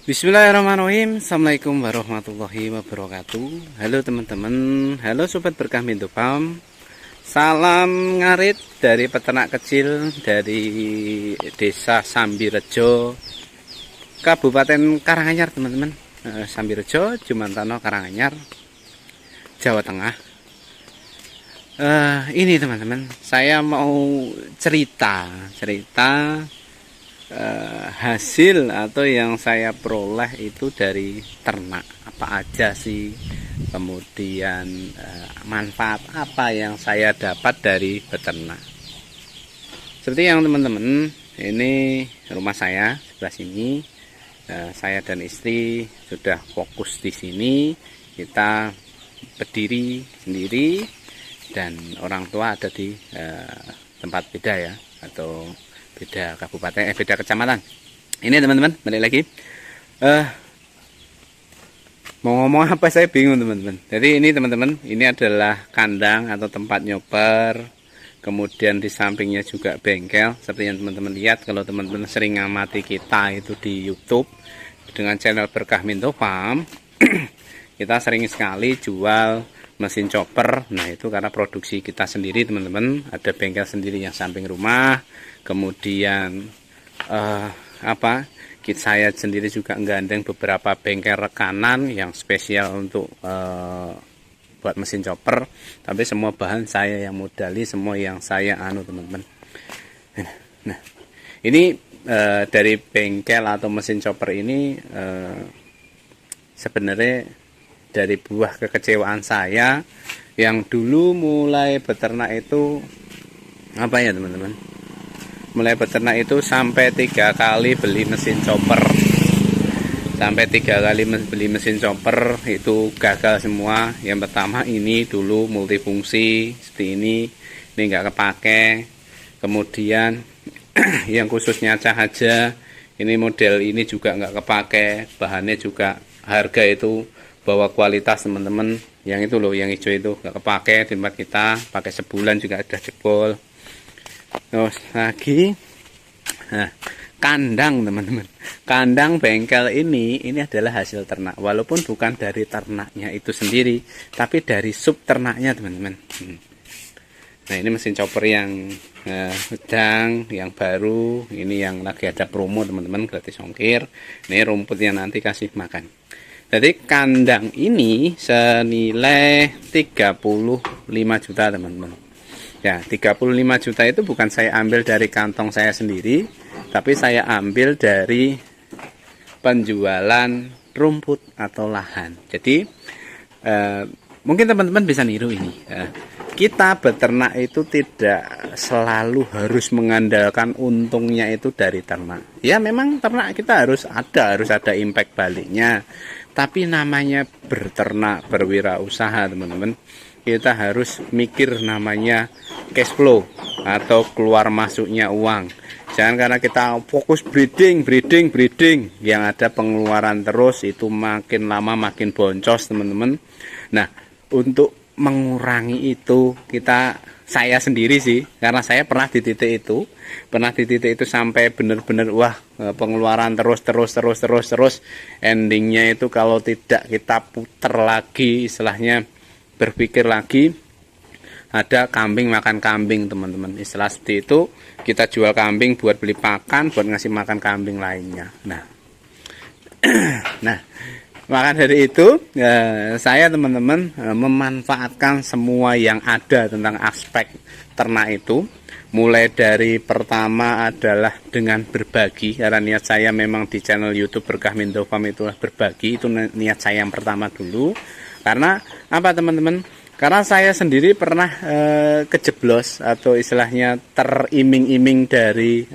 Bismillahirrahmanirrahim. Assalamualaikum warahmatullahi wabarakatuh. Halo teman-teman, halo sobat berkah Minto Farm. Salam ngarit dari peternak kecil dari Desa Sambirejo, Kabupaten Karanganyar, teman-teman. Sambirejo, Jumantano, Karanganyar, Jawa Tengah. Ini teman-teman, saya mau cerita hasil atau yang saya peroleh itu dari ternak apa aja sih, kemudian manfaat apa yang saya dapat dari beternak. Seperti yang teman-teman, ini rumah saya sebelah sini. Saya dan istri sudah fokus di sini, kita berdiri sendiri dan orang tua ada di tempat beda ya, atau beda kabupaten, beda kecamatan. Ini teman-teman, balik lagi. Mau ngomong apa saya bingung teman-teman. Jadi ini teman-teman, ini adalah kandang atau tempat nyoper. Kemudian di sampingnya juga bengkel. Seperti yang teman-teman lihat, kalau teman-teman sering ngamati kita itu di YouTube dengan channel Berkah Minto Farm, kita sering sekali jual mesin chopper. Nah itu karena produksi kita sendiri teman-teman, ada bengkel sendiri yang samping rumah. Kemudian saya sendiri juga menggandeng beberapa bengkel rekanan yang spesial untuk buat mesin chopper. Tapi semua bahan saya yang modali, semua yang saya teman-teman. Nah ini dari bengkel atau mesin chopper ini sebenarnya dari buah kekecewaan saya yang dulu mulai beternak itu teman-teman. Mulai beternak itu sampai 3 kali beli mesin chopper. Sampai 3 kali beli mesin chopper itu gagal semua. Yang pertama ini dulu multifungsi seperti ini nggak kepake. Kemudian yang khususnya cahaja, ini model ini juga nggak kepake. Bahannya juga, harga itu bawa kualitas teman-teman. Yang itu loh, yang hijau itu nggak kepake di tempat kita, pakai sebulan juga udah jebol. Terus lagi kandang teman-teman, kandang bengkel ini adalah hasil ternak, walaupun bukan dari ternaknya itu sendiri, tapi dari sub ternaknya teman-teman. Nah ini mesin chopper yang sedang, yang baru, ini yang lagi ada promo teman-teman, gratis ongkir. Ini rumputnya nanti kasih makan. Jadi kandang ini senilai 35 juta teman-teman. Ya, 35 juta itu bukan saya ambil dari kantong saya sendiri, tapi saya ambil dari penjualan rumput atau lahan. Jadi mungkin teman-teman bisa niru ini. Kita beternak itu tidak selalu harus mengandalkan untungnya itu dari ternak. Ya memang ternak kita harus ada impact baliknya. Tapi namanya berternak, berwirausaha teman-teman, kita harus mikir namanya cash flow atau keluar masuknya uang. Jangan karena kita fokus breeding yang ada pengeluaran terus, itu makin lama makin boncos teman-teman. Nah untuk mengurangi itu, saya sendiri sih, karena saya pernah di titik itu sampai benar-benar pengeluaran terus, endingnya itu kalau tidak kita puter lagi, istilahnya berpikir lagi, ada kambing makan kambing teman-teman, istilah seperti itu. Kita jual kambing buat beli pakan, buat ngasih makan kambing lainnya. Nah maka dari itu saya teman-teman memanfaatkan semua yang ada tentang aspek ternak itu. Mulai dari pertama adalah dengan berbagi, karena niat saya memang di channel YouTube Berkah Minto Farm itulah berbagi, itu niat saya yang pertama dulu. Karena apa teman-teman? Karena saya sendiri pernah kejeblos atau istilahnya teriming-iming dari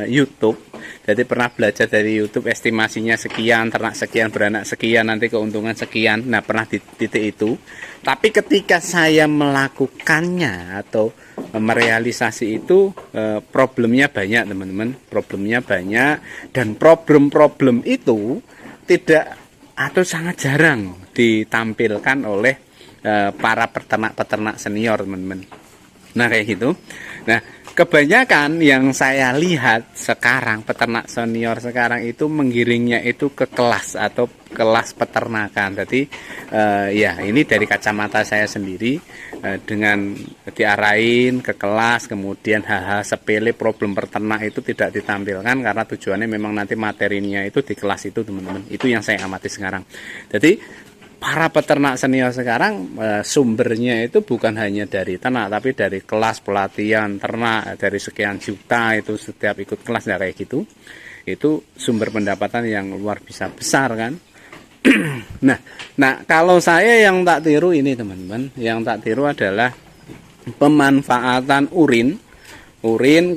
YouTube. Jadi pernah belajar dari YouTube, estimasinya sekian, ternak sekian, beranak sekian, nanti keuntungan sekian. Nah pernah di titik itu. Tapi ketika saya melakukannya atau merealisasi itu, problemnya banyak teman-teman. Problemnya banyak, dan problem-problem itu tidak atau sangat jarang ditampilkan oleh para peternak-peternak senior teman-teman. Nah kayak gitu. Nah kebanyakan yang saya lihat sekarang peternak senior sekarang itu menggiringnya itu ke kelas atau kelas peternakan. Jadi ya ini dari kacamata saya sendiri, dengan diarahin ke kelas, kemudian hal-hal sepele problem peternak itu tidak ditampilkan karena tujuannya memang nanti materinya itu di kelas itu teman-teman. Itu yang saya amati sekarang. Jadi para peternak senior sekarang sumbernya itu bukan hanya dari ternak, tapi dari kelas pelatihan ternak dari sekian juta itu setiap ikut kelas ya kayak gitu. Itu sumber pendapatan yang luar biasa besar kan. Nah, kalau saya yang tak tiru ini teman-teman, yang tak tiru adalah pemanfaatan urin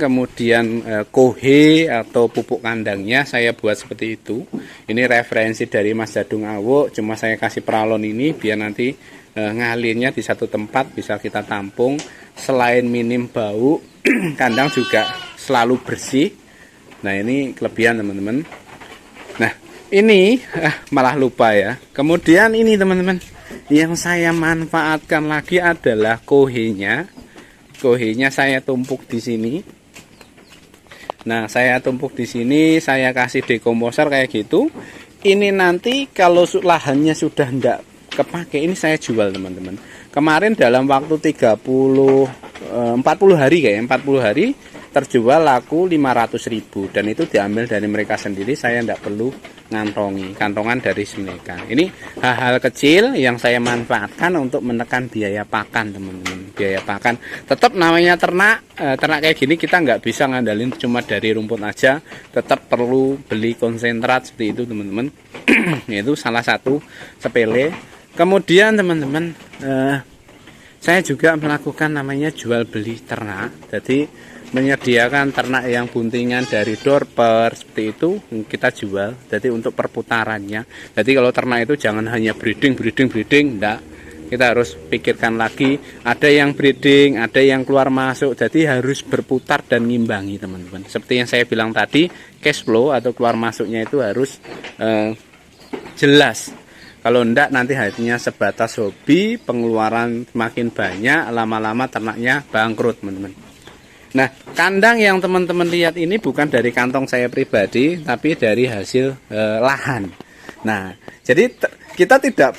kemudian kohe atau pupuk kandangnya saya buat seperti itu. Ini referensi dari Mas Dadung Awuk, cuma saya kasih peralon ini biar nanti ngalirnya di satu tempat bisa kita tampung. Selain minim bau, kandang juga selalu bersih. Nah ini kelebihan teman-teman. Nah ini malah lupa ya. Kemudian ini teman-teman, yang saya manfaatkan lagi adalah kohenya. Kohenya saya tumpuk di sini. Nah, saya tumpuk di sini, saya kasih dekomposer kayak gitu. Ini nanti kalau lahannya sudah enggak kepake, ini saya jual teman-teman. Kemarin dalam waktu 40 hari kayaknya, 40 hari terjual laku 500.000 dan itu diambil dari mereka sendiri, saya tidak perlu ngantongi, kantongan dari mereka. Ini hal-hal kecil yang saya manfaatkan untuk menekan biaya pakan teman-teman. Biaya pakan tetap namanya ternak kayak gini kita nggak bisa ngandalin cuma dari rumput aja, tetap perlu beli konsentrat seperti itu teman-teman. Itu salah satu sepele. Kemudian teman-teman saya juga melakukan namanya jual beli ternak. Jadi menyediakan ternak yang buntingan dari dorper seperti itu kita jual. Jadi untuk perputarannya. Jadi kalau ternak itu jangan hanya breeding, enggak. Kita harus pikirkan lagi, ada yang breeding, ada yang keluar masuk. Jadi harus berputar dan ngimbangi teman-teman. Seperti yang saya bilang tadi, cash flow atau keluar masuknya itu harus jelas. Kalau enggak nanti hanya sebatas hobi, pengeluaran makin banyak, lama-lama ternaknya bangkrut teman-teman. Nah, kandang yang teman-teman lihat ini bukan dari kantong saya pribadi, tapi dari hasil lahan. Nah, jadi kita tidak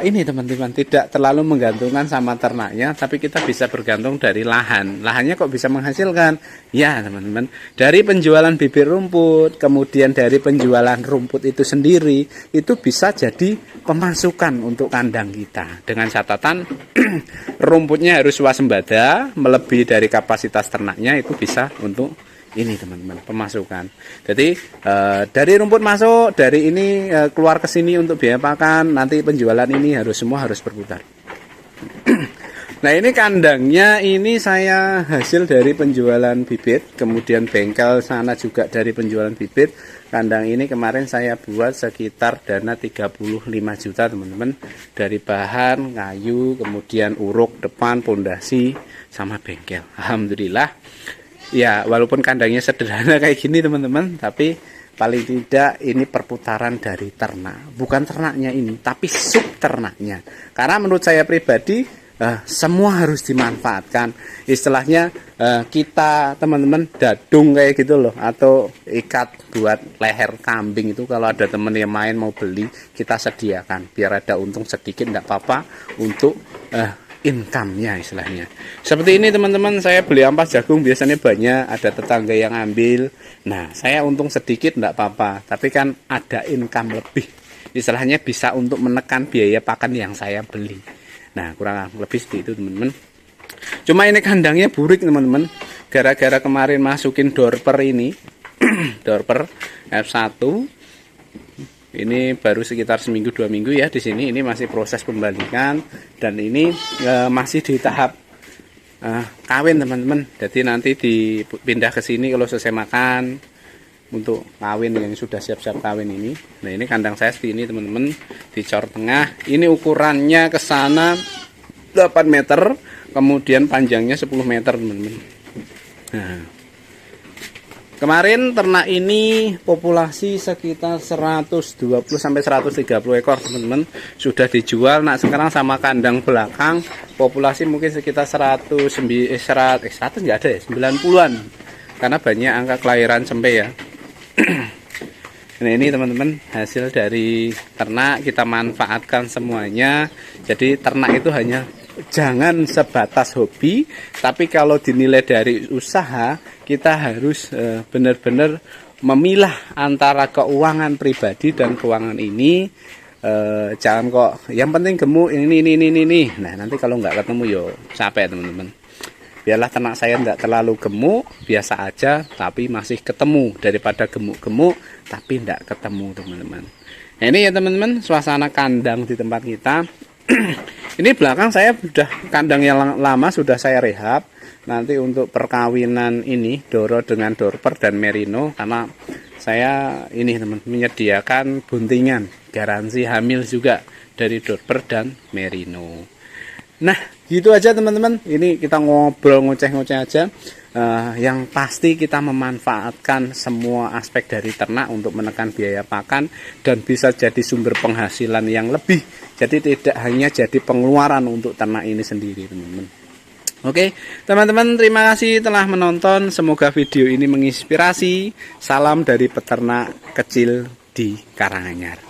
ini teman-teman, tidak terlalu menggantungkan sama ternaknya, tapi kita bisa bergantung dari lahan. Lahannya kok bisa menghasilkan? Ya, teman-teman, dari penjualan bibit rumput, kemudian dari penjualan rumput itu sendiri, itu bisa jadi pemasukan untuk kandang kita. Dengan catatan rumputnya harus swasembada, melebihi dari kapasitas ternaknya, itu bisa untuk ini teman-teman, pemasukan. Jadi dari rumput masuk, dari ini keluar ke sini untuk biaya pakan, nanti penjualan ini semua harus berputar. Nah ini kandangnya, ini saya hasil dari penjualan bibit, kemudian bengkel sana juga dari penjualan bibit. Kandang ini kemarin saya buat sekitar dana 35 juta teman-teman, dari bahan, kayu, kemudian uruk depan, pondasi, sama bengkel. Alhamdulillah. Ya, walaupun kandangnya sederhana kayak gini teman-teman, tapi paling tidak ini perputaran dari ternak. Bukan ternaknya ini, tapi sub ternaknya. Karena menurut saya pribadi, semua harus dimanfaatkan. Istilahnya kita teman-teman dadung kayak gitu loh, atau ikat buat leher kambing itu, kalau ada teman yang main mau beli, kita sediakan. Biar ada untung sedikit, enggak apa-apa, untuk income-nya istilahnya. Seperti ini teman-teman, saya beli ampas jagung biasanya banyak, ada tetangga yang ambil. Nah, saya untung sedikit enggak apa-apa, tapi kan ada income lebih. Istilahnya bisa untuk menekan biaya pakan yang saya beli. Nah, kurang lebih seperti itu teman-teman. Cuma ini kandangnya burik teman-teman, gara-gara kemarin masukin dorper ini. Dorper F1. Ini baru sekitar seminggu 2 minggu ya di sini. Ini masih proses pembalikan dan ini masih di tahap kawin teman-teman. Jadi nanti dipindah ke sini kalau selesai makan untuk kawin yang sudah siap-siap kawin ini. Nah ini kandang saya seperti ini teman-teman, dicor tengah. Ini ukurannya ke sana 8 meter, kemudian panjangnya 10 meter teman-teman. Nah, Kemarin ternak ini populasi sekitar 120 sampai 130 ekor, teman-teman. Sudah dijual. Nah, sekarang sama kandang belakang populasi mungkin sekitar 100 enggak ada ya, 90-an. Karena banyak angka kelahiran sampai ya. Nah, ini teman-teman hasil dari ternak, kita manfaatkan semuanya. Jadi ternak itu hanya jangan sebatas hobi, tapi kalau dinilai dari usaha, kita harus benar-benar memilah antara keuangan pribadi dan keuangan ini. Jangan kok yang penting gemuk ini. Nah, nanti kalau nggak ketemu yo capek, teman-teman. Biarlah ternak saya tidak terlalu gemuk, biasa aja tapi masih ketemu, daripada gemuk-gemuk tapi tidak ketemu, teman-teman. Nah, ini ya teman-teman suasana kandang di tempat kita. Ini belakang saya sudah kandang yang lama sudah saya rehab. Nanti untuk perkawinan ini Doro dengan Dorper dan Merino, karena saya ini teman menyediakan buntingan garansi hamil juga dari Dorper dan Merino. Nah, gitu aja teman-teman. Ini kita ngobrol ngoceh-ngoceh aja. Yang pasti kita memanfaatkan semua aspek dari ternak untuk menekan biaya pakan dan bisa jadi sumber penghasilan yang lebih. Jadi tidak hanya jadi pengeluaran untuk ternak ini sendiri, teman-teman. Oke, teman-teman, terima kasih telah menonton. Semoga video ini menginspirasi. Salam dari peternak kecil di Karanganyar.